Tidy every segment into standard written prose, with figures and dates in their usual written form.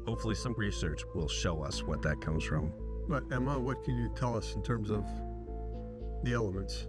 Hopefully some research will show us what that comes from. But Emma, what can you tell us in terms of the elements?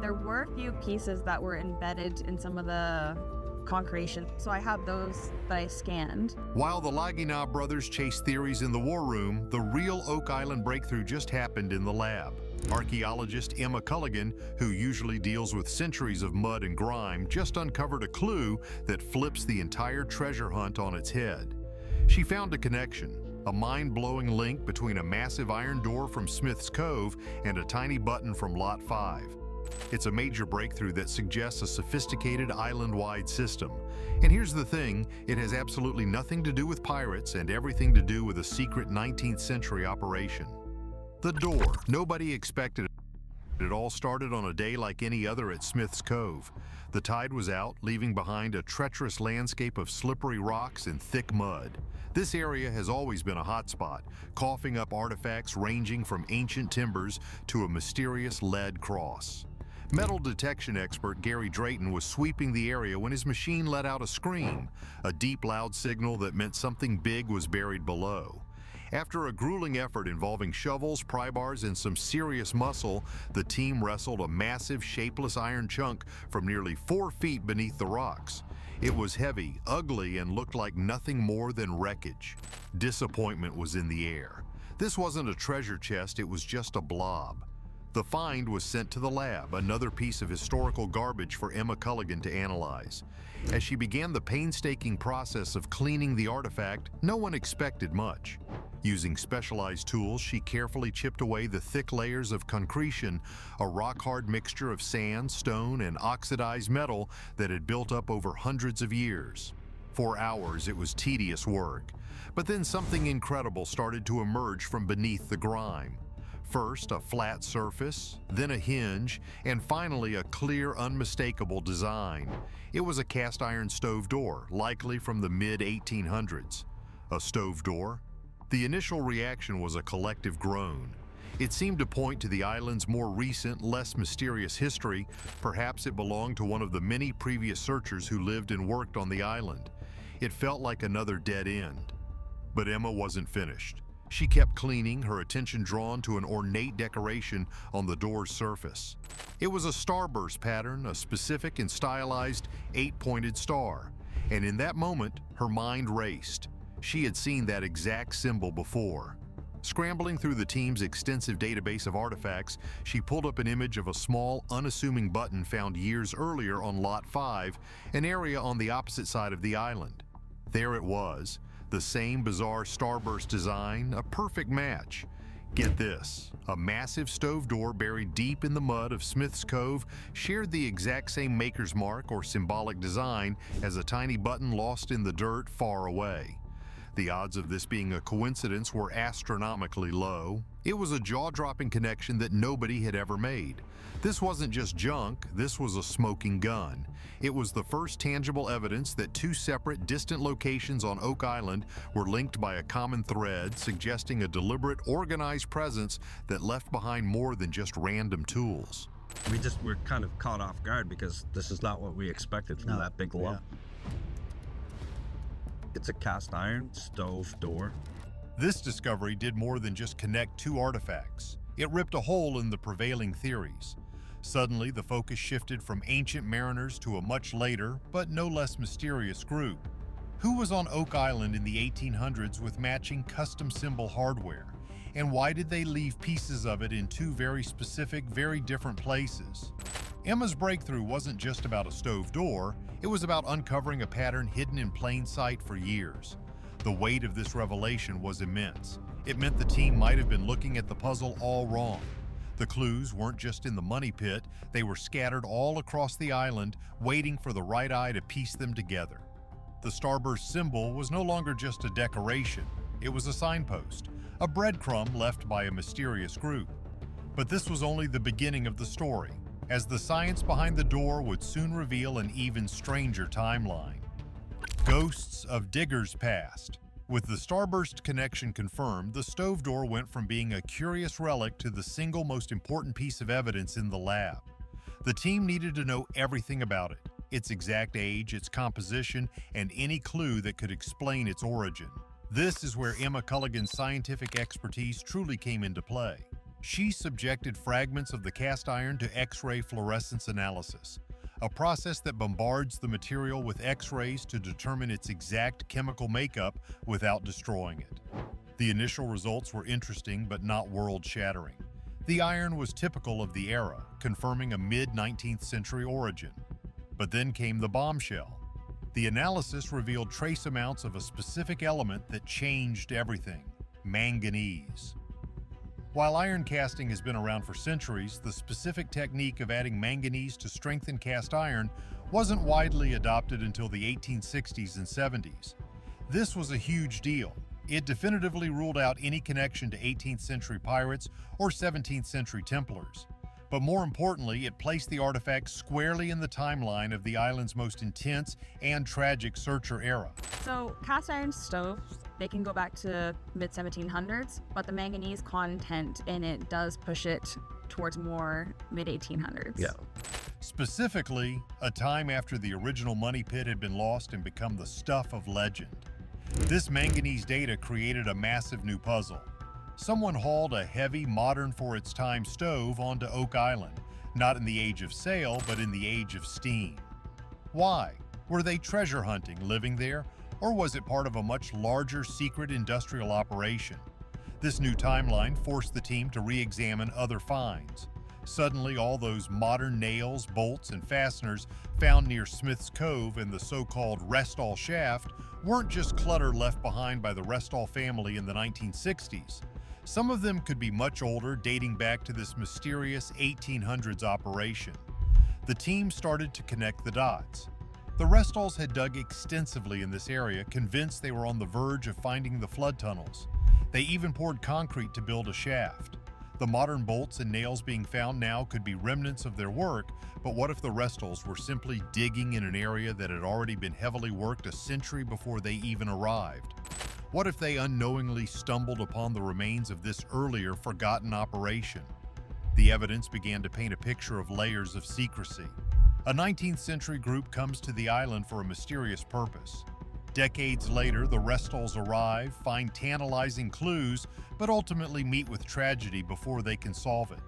There were a few pieces that were embedded in some of the concretion, so I have those that I scanned. While the La-Gina brothers chased theories in the war room, the real Oak Island breakthrough just happened in the lab. Archaeologist Emma Culligan, who usually deals with centuries of mud and grime, just uncovered a clue that flips the entire treasure hunt on its head. She found a connection, a mind-blowing link between a massive iron door from Smith's Cove and a tiny button from Lot 5. It's a major breakthrough that suggests a sophisticated island-wide system. And here's the thing, it has absolutely nothing to do with pirates and everything to do with a secret 19th century operation. The door. Nobody expected it. It all started on a day like any other at Smith's Cove. The tide was out, leaving behind a treacherous landscape of slippery rocks and thick mud. This area has always been a hotspot, coughing up artifacts ranging from ancient timbers to a mysterious lead cross. Metal detection expert Gary Drayton was sweeping the area when his machine let out a scream, a deep, loud signal that meant something big was buried below. After a grueling effort involving shovels, pry bars, and some serious muscle, the team wrestled a massive, shapeless iron chunk from nearly 4 feet beneath the rocks. It was heavy, ugly, and looked like nothing more than wreckage. Disappointment was in the air. This wasn't a treasure chest, it was just a blob. The find was sent to the lab, another piece of historical garbage for Emma Culligan to analyze. As she began the painstaking process of cleaning the artifact, no one expected much. Using specialized tools, she carefully chipped away the thick layers of concretion, a rock-hard mixture of sand, stone, and oxidized metal that had built up over hundreds of years. For hours, it was tedious work. But then something incredible started to emerge from beneath the grime. First, a flat surface, then a hinge, and finally a clear, unmistakable design. It was a cast iron stove door, likely from the mid-1800s. A stove door? The initial reaction was a collective groan. It seemed to point to the island's more recent, less mysterious history. Perhaps it belonged to one of the many previous searchers who lived and worked on the island. It felt like another dead end. But Emma wasn't finished. She kept cleaning, her attention drawn to an ornate decoration on the door's surface. It was a starburst pattern, a specific and stylized 8-pointed star. And in that moment, her mind raced. She had seen that exact symbol before. Scrambling through the team's extensive database of artifacts, she pulled up an image of a small, unassuming button found years earlier on Lot 5, an area on the opposite side of the island. There it was. The same bizarre starburst design, a perfect match. Get this, a massive stove door buried deep in the mud of Smith's Cove shared the exact same maker's mark or symbolic design as a tiny button lost in the dirt far away. The odds of this being a coincidence were astronomically low. It was a jaw-dropping connection that nobody had ever made. This wasn't just junk, this was a smoking gun. It was the first tangible evidence that 2 separate, distant locations on Oak Island were linked by a common thread, suggesting a deliberate, organized presence that left behind more than just random tools. We're kind of caught off guard because this is not what we expected from that big lump. Yeah. It's a cast iron stove door. This discovery did more than just connect 2 artifacts. It ripped a hole in the prevailing theories. Suddenly, the focus shifted from ancient mariners to a much later, but no less mysterious group. Who was on Oak Island in the 1800s with matching custom symbol hardware? And why did they leave pieces of it in 2 very specific, very different places? Emma's breakthrough wasn't just about a stove door, it was about uncovering a pattern hidden in plain sight for years. The weight of this revelation was immense. It meant the team might have been looking at the puzzle all wrong. The clues weren't just in the money pit, they were scattered all across the island, waiting for the right eye to piece them together. The starburst symbol was no longer just a decoration, it was a signpost, a breadcrumb left by a mysterious group. But this was only the beginning of the story, as the science behind the door would soon reveal an even stranger timeline. Ghosts of diggers' past. With the starburst connection confirmed, the stove door went from being a curious relic to the single most important piece of evidence in the lab. The team needed to know everything about it. its exact age, its composition, and any clue that could explain its origin. This is where Emma Culligan's scientific expertise truly came into play. She subjected fragments of the cast iron to X-ray fluorescence analysis, a process that bombards the material with X-rays to determine its exact chemical makeup without destroying it. The initial results were interesting but not world-shattering. The iron was typical of the era, confirming a mid-19th century origin. But then came the bombshell. The analysis revealed trace amounts of a specific element that changed everything: manganese. While iron casting has been around for centuries, the specific technique of adding manganese to strengthen cast iron wasn't widely adopted until the 1860s and 70s. This was a huge deal. It definitively ruled out any connection to 18th century pirates or 17th century Templars. But more importantly, it placed the artifact squarely in the timeline of the island's most intense and tragic searcher era. So cast iron stoves, they can go back to mid-1700s, but the manganese content in it does push it towards more mid-1800s. Yeah. Specifically, a time after the original money pit had been lost and become the stuff of legend. This manganese data created a massive new puzzle. Someone hauled a heavy, modern for its time stove onto Oak Island, not in the age of sail, but in the age of steam. Why? Were they treasure hunting, living there, or was it part of a much larger secret industrial operation? This new timeline forced the team to re-examine other finds. Suddenly, all those modern nails, bolts, and fasteners found near Smith's Cove and the so-called Restall shaft weren't just clutter left behind by the Restall family in the 1960s. Some of them could be much older, dating back to this mysterious 1800s operation. The team started to connect the dots. The Restalls had dug extensively in this area, convinced they were on the verge of finding the flood tunnels. They even poured concrete to build a shaft. The modern bolts and nails being found now could be remnants of their work, but what if the Restalls were simply digging in an area that had already been heavily worked a century before they even arrived? What if they unknowingly stumbled upon the remains of this earlier forgotten operation? The evidence began to paint a picture of layers of secrecy. A 19th century group comes to the island for a mysterious purpose. Decades later, the Restalls arrive, find tantalizing clues, but ultimately meet with tragedy before they can solve it.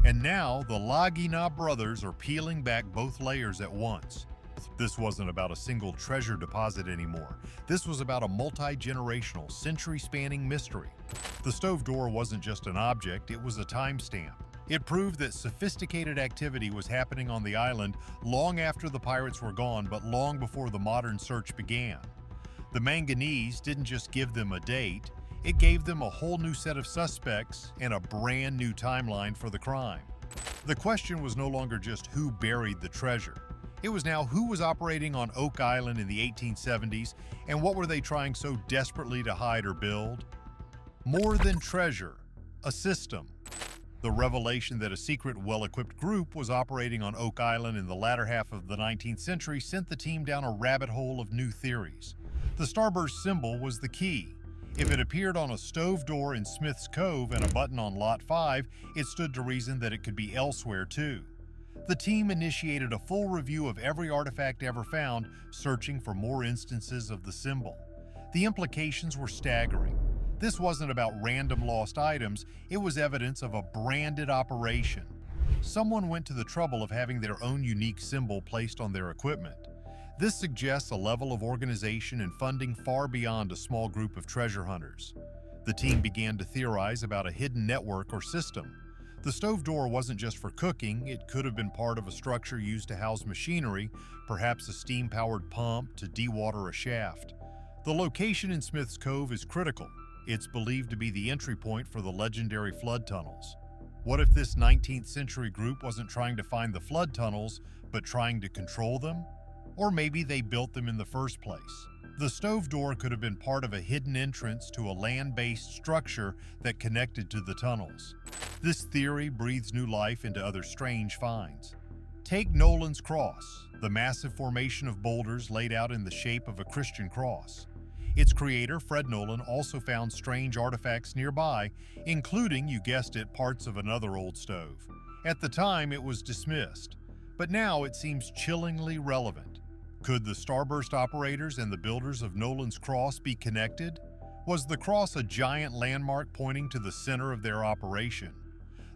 And now, the La-Gina brothers are peeling back both layers at once. This wasn't about a single treasure deposit anymore. This was about a multi-generational, century-spanning mystery. The stove door wasn't just an object, it was a timestamp. It proved that sophisticated activity was happening on the island long after the pirates were gone, but long before the modern search began. The manganese didn't just give them a date, it gave them a whole new set of suspects and a brand new timeline for the crime. The question was no longer just who buried the treasure. It was now who was operating on Oak Island in the 1870s, and what were they trying so desperately to hide or build? More than treasure, a system. The revelation that a secret, well-equipped group was operating on Oak Island in the latter half of the 19th century sent the team down a rabbit hole of new theories. The starburst symbol was the key. If it appeared on a stove door in Smith's Cove and a button on Lot 5, it stood to reason that it could be elsewhere too. The team initiated a full review of every artifact ever found, searching for more instances of the symbol. The implications were staggering. This wasn't about random lost items, it was evidence of a branded operation. Someone went to the trouble of having their own unique symbol placed on their equipment. This suggests a level of organization and funding far beyond a small group of treasure hunters. The team began to theorize about a hidden network or system. The stove door wasn't just for cooking, it could have been part of a structure used to house machinery, perhaps a steam-powered pump to dewater a shaft. The location in Smith's Cove is critical. It's believed to be the entry point for the legendary flood tunnels. What if this 19th century group wasn't trying to find the flood tunnels, but trying to control them? Or maybe they built them in the first place. The stove door could have been part of a hidden entrance to a land-based structure that connected to the tunnels. This theory breathes new life into other strange finds. Take Nolan's Cross, the massive formation of boulders laid out in the shape of a Christian cross. Its creator, Fred Nolan, also found strange artifacts nearby, including, you guessed it, parts of another old stove. At the time, it was dismissed. but now it seems chillingly relevant. Could the starburst operators and the builders of Nolan's Cross be connected? Was the cross a giant landmark pointing to the center of their operation?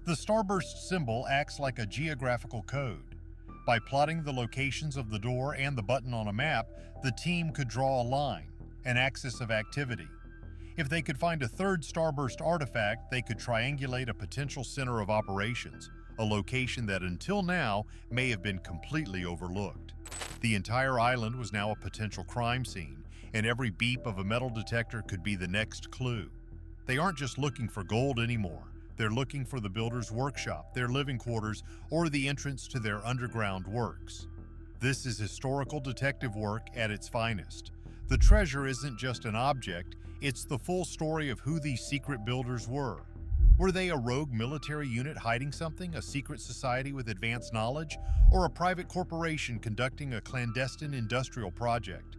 The starburst symbol acts like a geographical code. By plotting the locations of the door and the button on a map, the team could draw a line, an axis of activity. If they could find a third starburst artifact, they could triangulate a potential center of operations, a location that until now may have been completely overlooked. The entire island was now a potential crime scene, and every beep of a metal detector could be the next clue. They aren't just looking for gold anymore. They're looking for the builder's workshop, their living quarters, or the entrance to their underground works. This is historical detective work at its finest. The treasure isn't just an object, it's the full story of who these secret builders were. Were they a rogue military unit hiding something, a secret society with advanced knowledge, or a private corporation conducting a clandestine industrial project?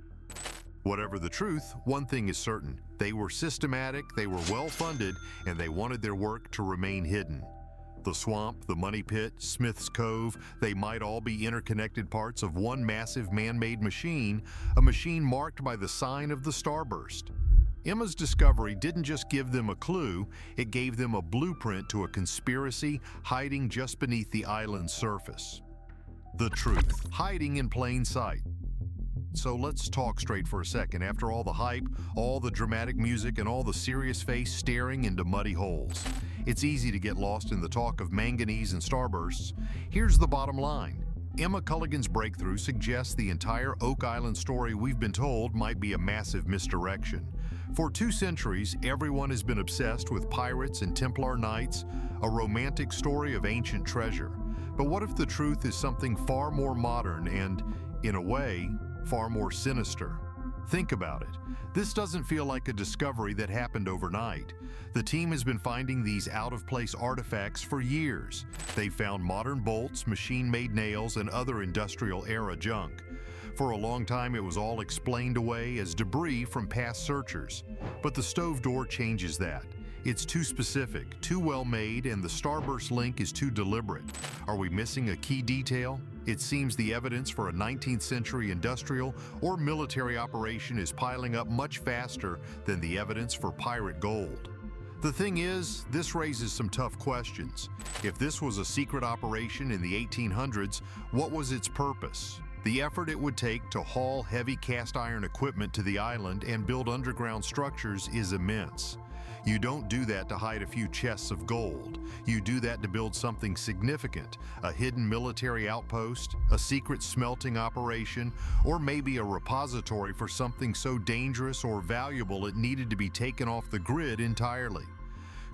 Whatever the truth, one thing is certain. They were systematic, they were well-funded, and they wanted their work to remain hidden. The swamp, the money pit, Smith's Cove, they might all be interconnected parts of one massive man-made machine, a machine marked by the sign of the starburst. Emma's discovery didn't just give them a clue, it gave them a blueprint to a conspiracy hiding just beneath the island's surface. The truth, hiding in plain sight. So let's talk straight for a second. After all the hype, all the dramatic music, and all the serious face staring into muddy holes, it's easy to get lost in the talk of manganese and starbursts. Here's the bottom line. Emma Culligan's breakthrough suggests the entire Oak Island story we've been told might be a massive misdirection. For 2 centuries, everyone has been obsessed with pirates and Templar knights, a romantic story of ancient treasure. But what if the truth is something far more modern and, in a way, far more sinister? Think about it. This doesn't feel like a discovery that happened overnight. The team has been finding these out-of-place artifacts for years. They've found modern bolts, machine-made nails, and other industrial-era junk. For a long time, it was all explained away as debris from past searchers. But the stove door changes that. It's too specific, too well made, and the starburst link is too deliberate. Are we missing a key detail? It seems the evidence for a 19th-century industrial or military operation is piling up much faster than the evidence for pirate gold. The thing is, this raises some tough questions. If this was a secret operation in the 1800s, what was its purpose? The effort it would take to haul heavy cast iron equipment to the island and build underground structures is immense. You don't do that to hide a few chests of gold. You do that to build something significant, a hidden military outpost, a secret smelting operation, or maybe a repository for something so dangerous or valuable it needed to be taken off the grid entirely.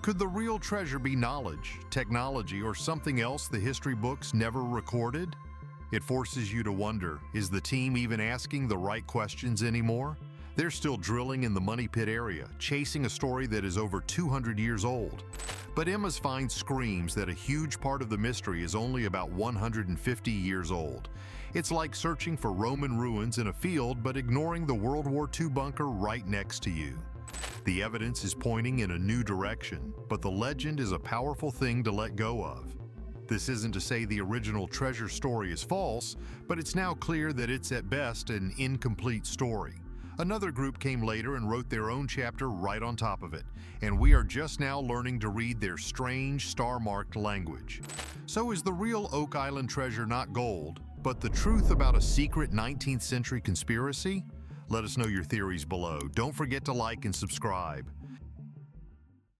Could the real treasure be knowledge, technology, or something else the history books never recorded? It forces you to wonder, is the team even asking the right questions anymore? They're still drilling in the money pit area, chasing a story that is over 200 years old. But Emma's find screams that a huge part of the mystery is only about 150 years old. It's like searching for Roman ruins in a field but ignoring the World War II bunker right next to you. The evidence is pointing in a new direction, but the legend is a powerful thing to let go of. This isn't to say the original treasure story is false, but it's now clear that it's at best an incomplete story. Another group came later and wrote their own chapter right on top of it, and we are just now learning to read their strange, star-marked language. So is the real Oak Island treasure not gold, but the truth about a secret 19th century conspiracy? Let us know your theories below. Don't forget to like and subscribe.